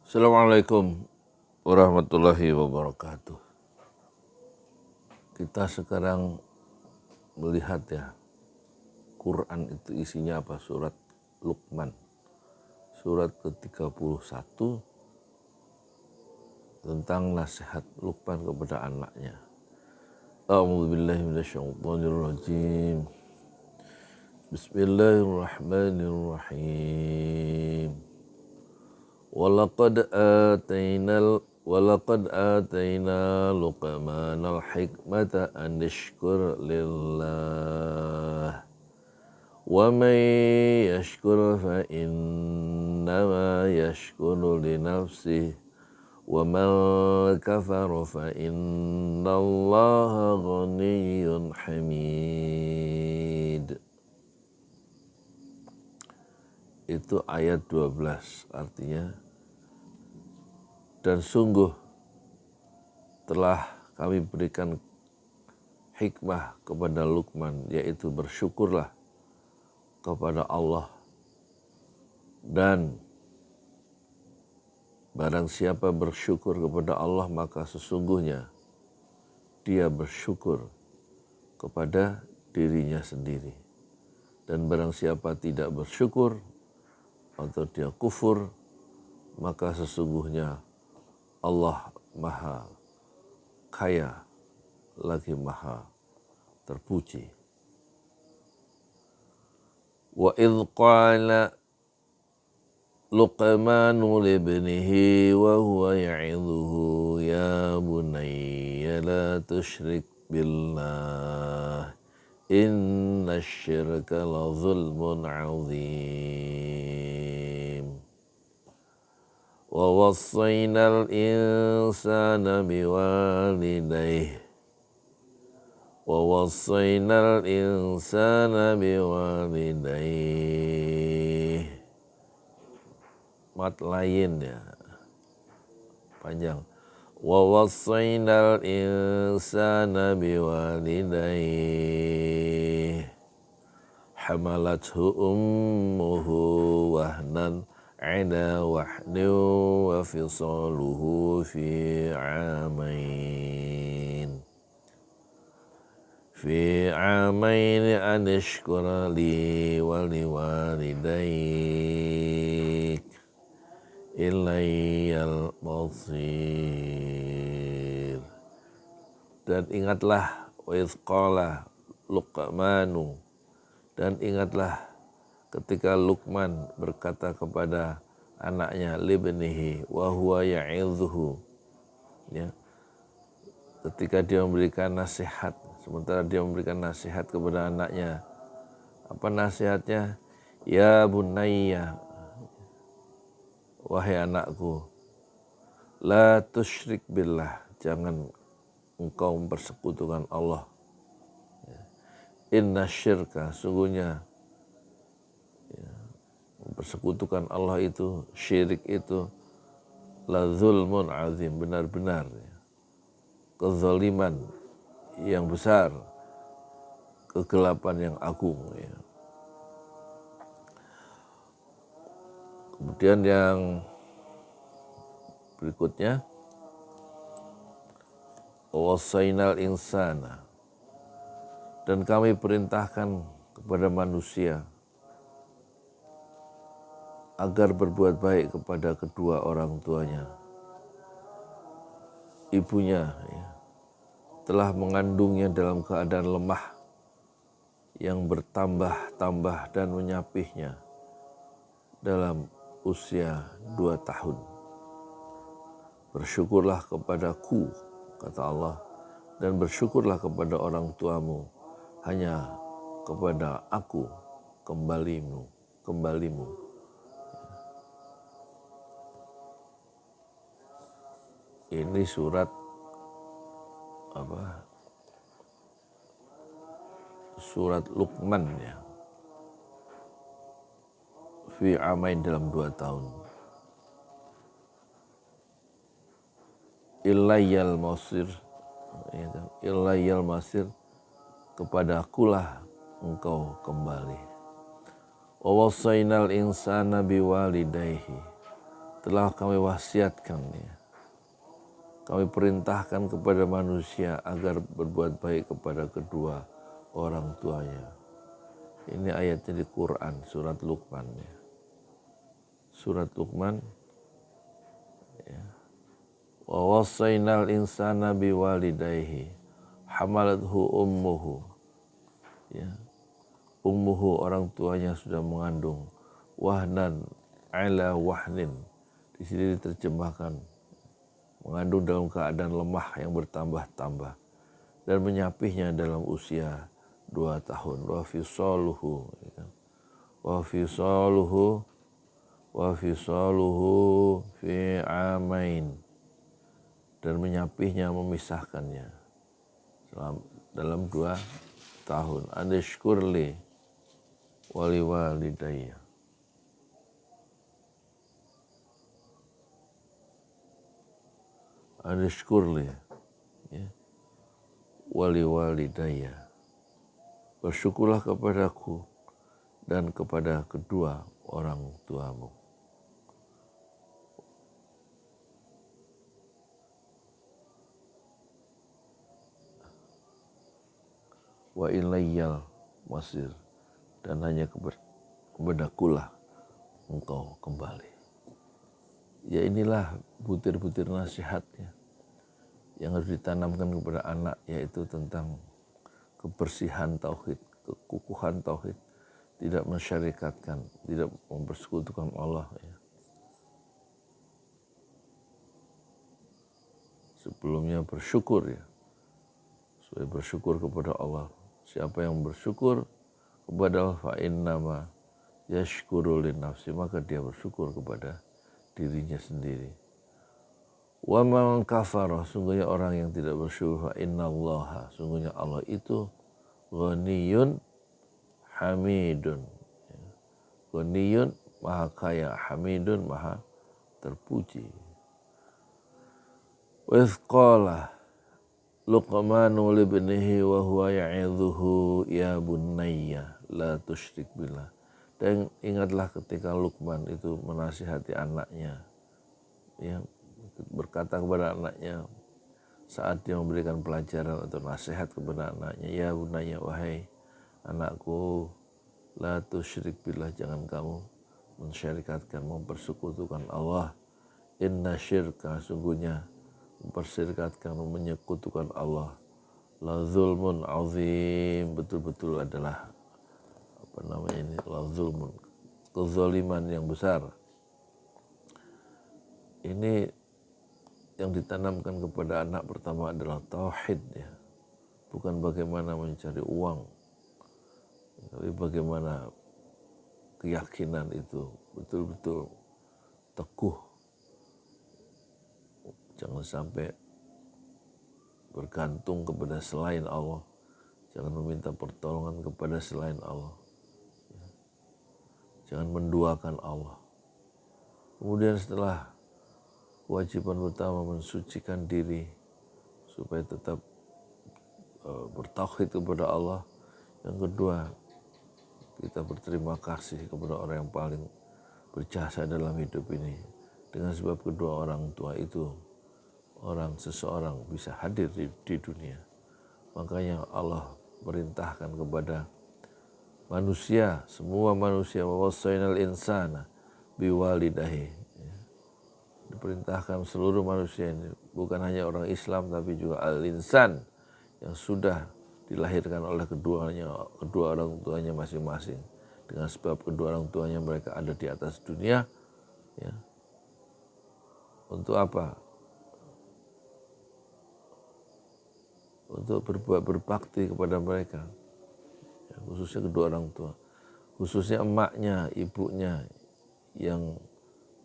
Assalamualaikum warahmatullahi wabarakatuh. Kita sekarang melihat ya, Quran itu isinya apa? Surat Luqman, surat ke-31 tentang nasihat Luqman kepada anaknya. A'udzubillahi minasyaitonirrajim. Bismillahirrahmanirrahim. Walaqad atayna Luqmanal hikmata an yashkur lillah. Wa man yashkur fa innama yashkuru li nafsihi wa man kafara fa innallaha ghaniyyun hamid. Itu ayat 12, artinya dan sungguh telah kami berikan hikmah kepada Luqman, yaitu bersyukurlah kepada Allah, dan barang siapa bersyukur kepada Allah maka sesungguhnya dia bersyukur kepada dirinya sendiri, dan barang siapa tidak bersyukur atau dia kufur maka sesungguhnya Allah maha kaya lagi maha terpuji. Wa idh qala Luqmanu libnihi wa huwa ya'idhuhu ya bunayya la tusyrik billah inna syirka la zulmun azim. Wa wassayna al-insana biwalidayhi mat lain ya, panjang. Wa wassaynal insana biwalidayhi hamalathu ummuhu wahnan ala wahnin wa fisaluhu fi amain an ishkura li wa liwalidayk ilayyal masir. Dan ingatlah wa idh qala Luqmanu, dan ingatlah ketika Luqman berkata kepada anaknya libnihi wa huwa ya'idhuhu, ya, ketika dia memberikan nasihat, sementara dia memberikan nasihat kepada anaknya. Apa nasihatnya? Ya bunayya, wahai anakku, la tusyrik billah, jangan engkau mempersekutukan Allah. Inna syirka, sungguhnya ya, mempersekutukan Allah itu, syirik itu, la zulmun azim, benar-benar ya, kezaliman yang besar, kegelapan yang agung ya. Kemudian yang berikutnya, wasainal insana, dan kami perintahkan kepada manusia agar berbuat baik kepada kedua orang tuanya. Ibunya ya, telah mengandungnya dalam keadaan lemah yang bertambah-tambah dan menyapihnya dalam usia 2 tahun. Bersyukurlah kepadaku, kata Allah, dan bersyukurlah kepada orang tuamu, hanya kepada aku kembalimu. Ini surat apa? Surat Luqman ya. Fi amain, dalam 2 tahun. Ilayyal masir, ilayyal masir, kepadakulah engkau kembali. Wa wassaynal insana biwalidayhi, telah kami wasiatkan ya. Kami perintahkan kepada manusia agar berbuat baik kepada kedua orang tuanya. Ini ayatnya di Quran, surat Luqman ya. Surat Luqman ya. Wa wassaynal insana biwalidayhi hamalathu ummuhu ya. Ummuhu orang tuanya sudah mengandung, wahnan ala wahnin. Di sini diterjemahkan mengandung dalam keadaan lemah yang bertambah-tambah dan menyapihnya dalam usia 2 tahun. Wa fisaluhu ya. Wa fisaluhu fi amain, dan menyapihnya, memisahkannya dalam 2 tahun. Anishkurli wali walidayya. Anishkurli ya. Wali walidayya. Bersyukurlah kepadaku dan kepada kedua orang tuamu. Wa ilayyal masir, dan hanya kepadakulah engkau kembali. Ya, inilah butir-butir nasihatnya yang harus ditanamkan kepada anak, yaitu tentang kebersihan tauhid, kekukuhan tauhid, tidak mensyarikatkan, tidak mempersekutukan Allah ya. Sebelumnya bersyukur ya, supaya bersyukur kepada Allah. Siapa yang bersyukur kepada Allah, fa innama yashkuru li nafsi, maka dia bersyukur kepada dirinya sendiri. Wa man kafara, sungguhnya orang yang tidak bersyukur, fa innallaha, sungguhnya Allah itu ghaniyun hamidun. Ghaniyun maha kaya, hamidun maha terpuji. Wa idh qala Luqmanu libnihi wa huwa ya'idhuhu ya bunayya la tusyrik billah. Dan ingatlah ketika Luqman itu menasihati anaknya, ya, berkata kepada anaknya saat dia memberikan pelajaran atau nasihat kepada anaknya, ya bunayya, wahai anakku, la tusyrik billah, jangan kamu mensyarikatkan, mempersekutukan Allah. Inna syirka, sungguhnya mempersirikatkan, menyekutukan Allah, la zulmun azim, betul-betul adalah la zulmun, kezaliman yang besar. Ini yang ditanamkan kepada anak pertama adalah tauhid ya. Bukan bagaimana mencari uang, tapi bagaimana keyakinan itu betul-betul teguh. Jangan sampai bergantung kepada selain Allah. Jangan meminta pertolongan kepada selain Allah. Jangan menduakan Allah. Kemudian setelah kewajiban utama mensucikan diri supaya tetap bertauhid kepada Allah. Yang kedua, kita berterima kasih kepada orang yang paling berjasa dalam hidup ini. Dengan sebab kedua orang tua itu, seseorang bisa hadir di dunia. Makanya Allah perintahkan kepada manusia, semua manusia, wa wassaynal insana biwalidahi. Diperintahkan seluruh manusia ini, bukan hanya orang Islam tapi juga al-insan yang sudah dilahirkan oleh kedua orang tuanya masing-masing. Dengan sebab kedua orang tuanya mereka ada di atas dunia ya. Untuk apa? Untuk berbakti kepada mereka ya, khususnya kedua orang tua, khususnya emaknya, ibunya yang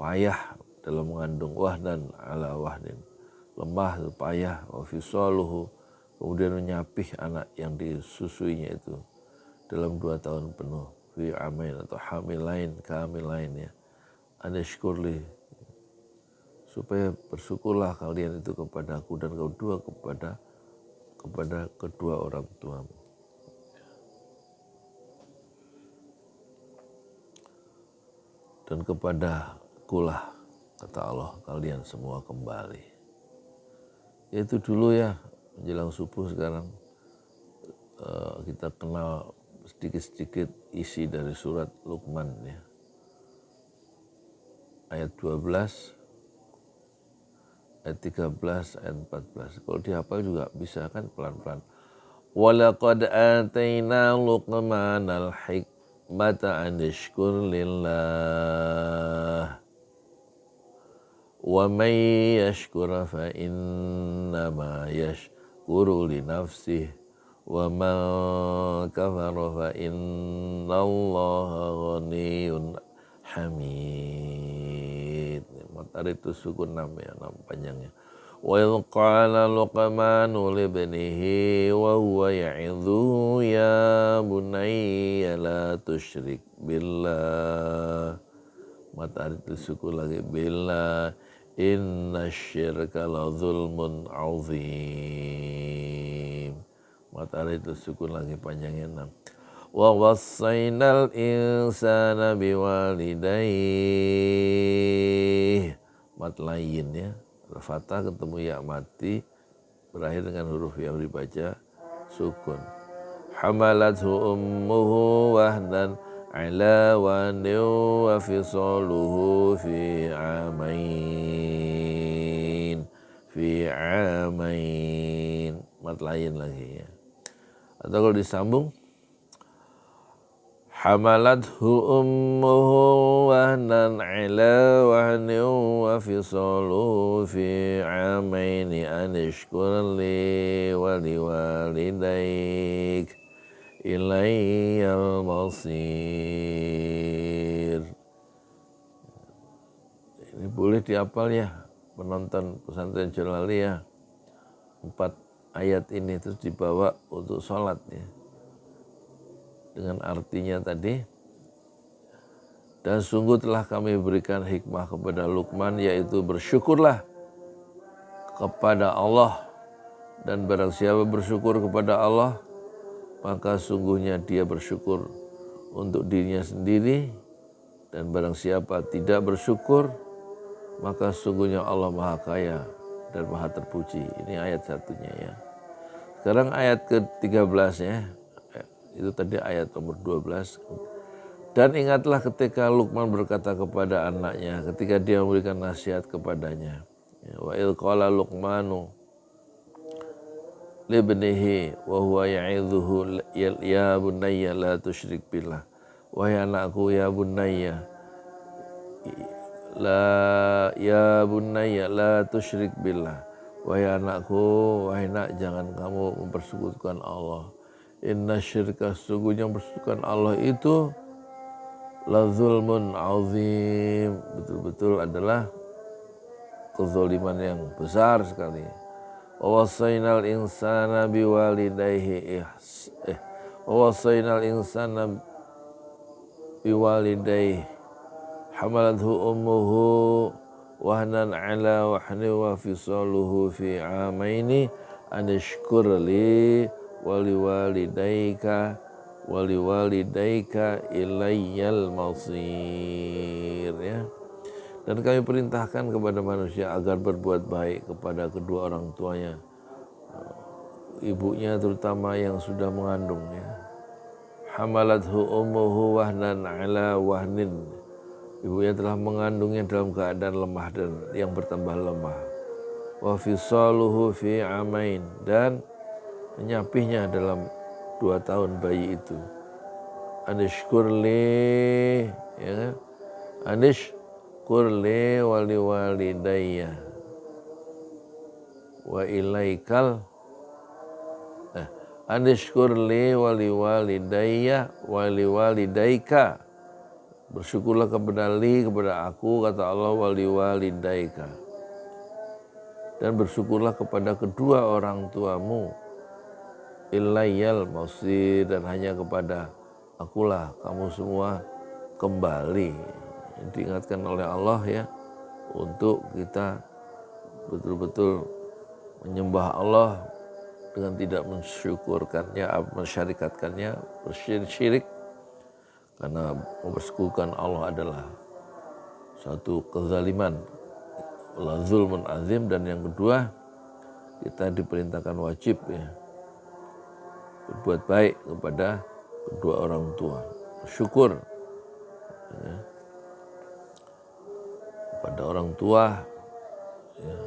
payah dalam mengandung, wahdan ala wahdin, lemah, payah, wa fisaluhu, kemudian menyapih anak yang disusuinya itu dalam 2 tahun penuh, fi amain atau hamilain, kehamilain ya. Anishkurli, supaya bersyukurlah kalian itu kepadaku dan kedua kepada kedua orang tuamu. Dan kepada kulah kata Allah, kalian semua kembali. Itu dulu ya, menjelang subuh sekarang kita kenal sedikit-sedikit isi dari surat Luqman ya. Ayat 12, ayat 13, ayat 14. Kalau dihafal juga bisa kan pelan-pelan. Walaqad atayna Luqmanal hikmata an yashkur lillah. Wa may yashkur fa innama yashkuru li nafsihi wa man kafara fa innallaha ghaniyyun hamid. Matahari itu sukun 6 ya, 6 panjangnya. Wa idh qala Luqmanu li ibnihi wa huwa ya'idhu ya bunayya la tusyrik billah. Matahari itu sukun lagi billah inna syirka la zulmun azim. Matahari itu sukun lagi panjangnya 6. Wa wassaynal insana biwalidayhi. Mat lain ya. Fathah ketemu ya mati berakhir dengan huruf yang dibaca sukun. Hamalathu ummuhu wahnan ala wahnin wa fisaluhu fi amain. Mat lain lagi ya. Atau kalau disambung hamalathu ummuhu wahnan ala wahnin wa fisaluhu fi amaini an ishkur li wa liwalidayk ilayyal masir. Ini boleh dihafal ya penonton pesantren Jalaliyah. 4 ayat ini terus dibawa untuk sholat ya. Dengan artinya tadi, dan sungguh telah kami berikan hikmah kepada Luqman, yaitu bersyukurlah kepada Allah, dan barang siapa bersyukur kepada Allah maka sungguhnya dia bersyukur untuk dirinya sendiri, dan barang siapa tidak bersyukur maka sungguhnya Allah Maha Kaya dan Maha Terpuji. Ini ayat satunya ya. Sekarang ayat ke-13 ya. Itu tadi ayat nomor 12. Dan ingatlah ketika Luqman berkata kepada anaknya, ketika dia memberikan nasihat kepadanya. Wa idh qala Luqmanu libnihi wa huwa ya'idhuhu ya bunayya la tusyrik billah. Wahai anakku ya bunayya la tusyrik billah. Wahai anakku, wahai nak, jangan kamu mempersekutukan Allah. Inna syirka, sesungguhnya mempersekutukan Allah itu la zulmun azim, betul-betul adalah kezaliman yang besar sekali. Wa wasainal insana biwalidayhi hamalathu ummuhu wahnan ala wahni wa fisaluhu fi amaini an ishkur li waliwalidayka ilayyal masir ya. Dan kami perintahkan kepada manusia agar berbuat baik kepada kedua orang tuanya, ibunya terutama yang sudah mengandung ya. Hamalathu ummuhu wahnan ala wahnin, ibunya telah mengandungnya dalam keadaan lemah dan yang bertambah lemah. Wa fisaluhu fi amain, dan menyapihnya dalam 2 tahun bayi itu. Anishkurli ya kan? Anishkurli waliwalidayya wa ilaikal anishkurli waliwalidayya waliwalidayka. Bersyukurlah kepada aku, kata Allah, waliwalidayka, dan bersyukurlah kepada kedua orang tuamu. Ilayyal masir, dan hanya kepada akulah kamu semua kembali. Diingatkan oleh Allah ya, untuk kita betul-betul menyembah Allah dengan tidak mensyukurkannya, mensyarikatkannya, bersyirik. Karena mempersekutukan Allah adalah suatu kezaliman, la zulmun azim. Dan yang kedua, kita diperintahkan wajib ya berbuat baik kepada kedua orang tua, syukur ya, kepada orang tua ya,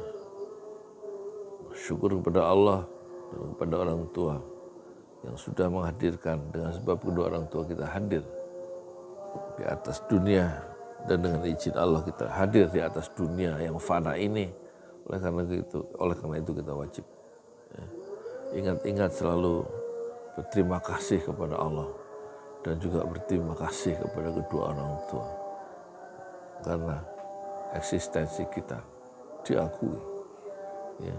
syukur kepada Allah dan kepada orang tua yang sudah menghadirkan. Dengan sebab kedua orang tua kita hadir di atas dunia, dan dengan izin Allah kita hadir di atas dunia yang fana ini. Oleh karena itu kita wajib ya, ingat-ingat selalu berterima kasih kepada Allah dan juga berterima kasih kepada kedua orang tua, karena eksistensi kita diakui ya,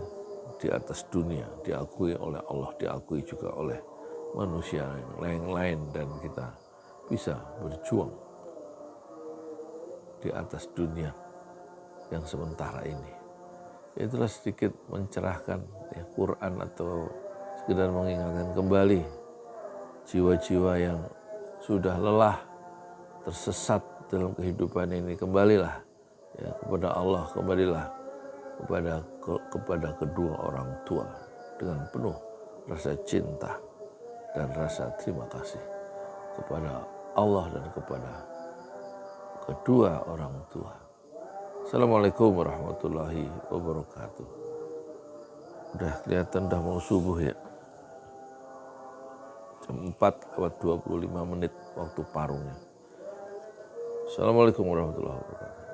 di atas dunia, diakui oleh Allah, diakui juga oleh manusia yang lain, dan kita bisa berjuang di atas dunia yang sementara ini. Itulah sedikit mencerahkan ya, Quran, atau sekedar mengingatkan kembali jiwa-jiwa yang sudah lelah, tersesat dalam kehidupan ini. Kembalilah ya kepada Allah, kembalilah kepada kedua orang tua dengan penuh rasa cinta dan rasa terima kasih kepada Allah dan kepada kedua orang tua. Assalamualaikum warahmatullahi wabarakatuh. Udah kelihatan udah mau subuh ya. Jam 4:25 waktu parungnya. Assalamualaikum warahmatullahi wabarakatuh.